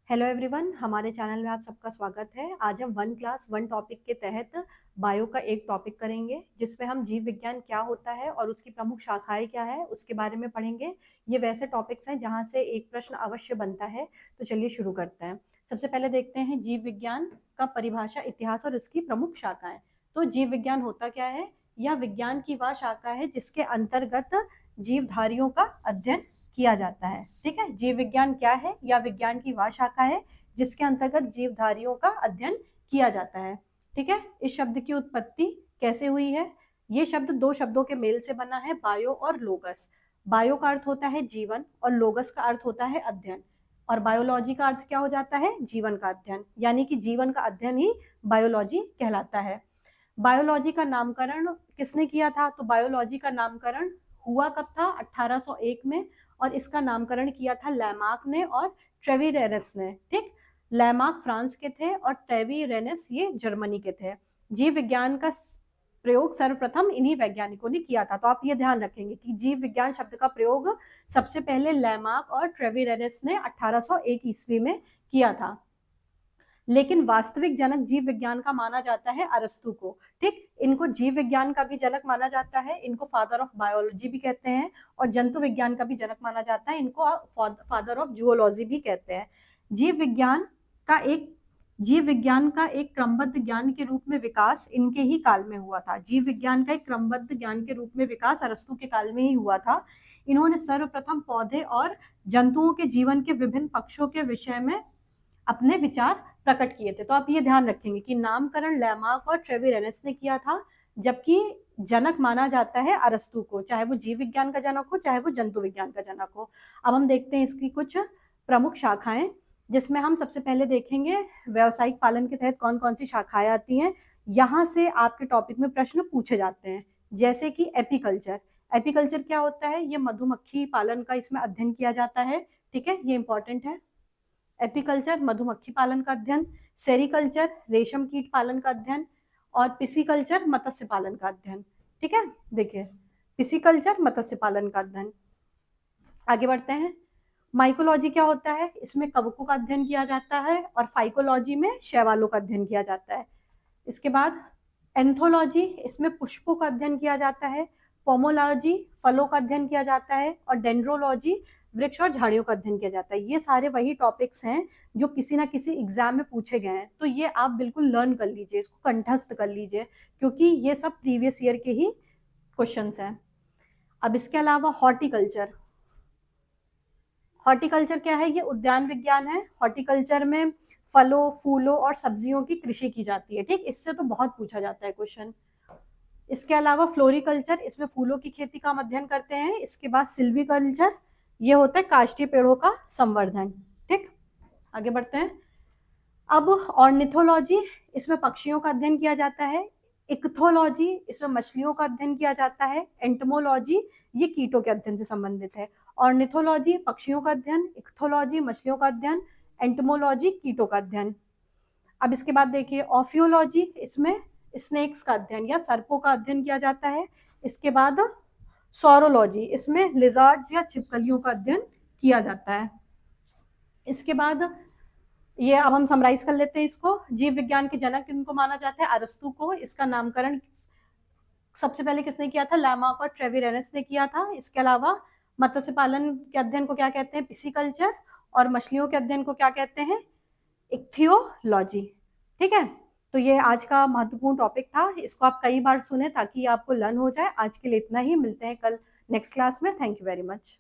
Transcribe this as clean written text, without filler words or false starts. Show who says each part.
Speaker 1: Hello everyone, हमारे channel में आप सबका स्वागत है। आज हम वन क्लास वन टॉपिक के तहत बायो का एक टॉपिक करेंगे जिसमें हम जीव विज्ञान क्या होता है और उसकी प्रमुख शाखाएं क्या है उसके बारे में पढ़ेंगे। ये वैसे टॉपिक्स हैं जहां से एक प्रश्न अवश्य बनता है, तो चलिए शुरू करते हैं। सबसे पहले देखते हैं जीव विज्ञान का परिभाषा, इतिहास और इसकी प्रमुख शाखाएं। तो जीव विज्ञान होता क्या है? यह विज्ञान की वह शाखा है जिसके अंतर्गत जीवधारियों का अध्ययन किया जाता है। ठीक है, जीव विज्ञान क्या है? या विज्ञान की वह शाखा है जिसके अंतर्गत जीवधारियों का अध्ययन किया जाता है। ठीक है, इस शब्द की उत्पत्ति कैसे हुई है? ये शब्द दो शब्दों के मेल से बना है, बायो और लोगस। बायो का अर्थ होता है जीवन और लोगस का अर्थ होता है अध्ययन। और बायोलॉजी का अर्थ क्या हो जाता है? जीवन का अध्ययन, यानी कि जीवन का अध्ययन ही बायोलॉजी कहलाता है। बायोलॉजी का नामकरण किसने किया था? तो बायोलॉजी का नामकरण हुआ कब था? 1801 में। और इसका नामकरण किया था लैमार्क ने और ट्रेवीरेनस ने। ठीक, लैमार्क फ्रांस के थे और ट्रेवीरेनस ये जर्मनी के थे। जीव विज्ञान का प्रयोग सर्वप्रथम इन्हीं वैज्ञानिकों ने किया था। तो आप ये ध्यान रखेंगे कि जीव विज्ञान शब्द का प्रयोग सबसे पहले लैमार्क और ट्रेवीरेनस ने 1801 ईस्वी में किया था। लेकिन वास्तविक जनक जीव विज्ञान का माना जाता है अरस्तु को। ठीक, इनको जीव विज्ञान का भी जनक माना जाता है, इनको फादर ऑफ बायोलॉजी भी कहते हैं, और जंतु विज्ञान का भी जनक माना जाता है, इनको फादर ऑफ जूलॉजी भी कहते हैं। जीव विज्ञान का एक क्रमबद्ध ज्ञान के रूप में विकास इनके ही काल में हुआ था। जीव विज्ञान का एक क्रमबद्ध ज्ञान के रूप में विकास अरस्तु के काल में ही हुआ था। इन्होंने सर्वप्रथम पौधे और जंतुओं के जीवन के विभिन्न पक्षों के विषय में अपने विचार प्रकट किए थे। तो आप ये ध्यान रखेंगे कि नामकरण लैमार्क और ट्रेवीरेनस ने किया था, जबकि जनक माना जाता है अरस्तु को, चाहे वो जीव विज्ञान का जनक हो चाहे वो जंतु विज्ञान का जनक हो। अब हम देखते हैं इसकी कुछ प्रमुख शाखाएं, जिसमें हम सबसे पहले देखेंगे व्यावसायिक पालन के तहत कौन कौन सी शाखाएं आती हैं। यहाँ से आपके टॉपिक में प्रश्न पूछे जाते हैं, जैसे कि एपीकल्चर। एपीकल्चर क्या होता है? ये मधुमक्खी पालन का इसमें अध्ययन किया जाता है। ठीक है, ये इंपॉर्टेंट है। एपीकल्चर मधुमक्खी पालन का अध्ययन, सेरिकल्चर रेशम कीट पालन का अध्ययन, और पिसीकल्चर मत्स्य पालन का अध्ययन। ठीक है, देखिए पिसीकल्चर मत्स्य पालन का अध्ययन। आगे बढ़ते हैं। माइकोलॉजी क्या होता है? इसमें कवकों का अध्ययन किया जाता है, और फाइकोलॉजी में शैवालों का अध्ययन किया जाता है। इसके बाद एंथोलॉजी, इसमें पुष्पों का अध्ययन किया जाता है। पोमोलॉजी फलों का अध्ययन किया जाता है, और डेंड्रोलॉजी वृक्ष और झाड़ियों का अध्ययन किया जाता है। ये सारे वही टॉपिक्स हैं जो किसी ना किसी एग्जाम में पूछे गए हैं, तो ये आप बिल्कुल लर्न कर लीजिए, इसको कंठस्थ कर लीजिए, क्योंकि ये सब प्रीवियस ईयर के ही क्वेश्चंस हैं। अब इसके अलावा हॉर्टिकल्चर। हॉर्टिकल्चर क्या है? ये उद्यान विज्ञान है। हॉर्टिकल्चर में फलों, फूलों और सब्जियों की कृषि की जाती है। ठीक, इससे तो बहुत पूछा जाता है क्वेश्चन। इसके अलावा फ्लोरिकल्चर, इसमें फूलों की खेती का हम अध्ययन करते हैं। इसके बाद सिल्वीकल्चर, ये होता है काष्ठीय पेड़ों का संवर्धन। ठीक, आगे बढ़ते हैं। अब ऑर्निथोलॉजी, इसमें पक्षियों का अध्ययन किया जाता है। इक्थोलॉजी, इसमें मछलियों का अध्ययन किया जाता है। एंटमोलॉजी, ये कीटों के अध्ययन से संबंधित है। ऑर्निथोलॉजी पक्षियों का अध्ययन, इक्थोलॉजी मछलियों का अध्ययन, एंटमोलॉजी कीटों का अध्ययन। अब इसके बाद देखिए ऑफियोलॉजी, इसमें स्नेक्स का अध्ययन या सर्पों का अध्ययन किया जाता है। इसके बाद सौरोलॉजी, इसमें लिजार्ड्स या छिपकलियों का अध्ययन किया जाता है। इसके बाद ये अब हम समराइज कर लेते हैं इसको। जीव विज्ञान के जनक इनको माना जाता है अरस्तु को। इसका नामकरण सबसे पहले किसने किया था? लैमार्क और ट्रेवीरेनस ने किया था। इसके अलावा मत्स्य पालन के अध्ययन को क्या कहते हैं? पिसीकल्चर। और मछलियों के अध्ययन को क्या कहते हैं? इक्थियोलॉजी। ठीक है, तो ये आज का महत्वपूर्ण टॉपिक था, इसको आप कई बार सुने ताकि आपको लर्न हो जाए। आज के लिए इतना ही, मिलते हैं कल नेक्स्ट क्लास में। Thank you very much.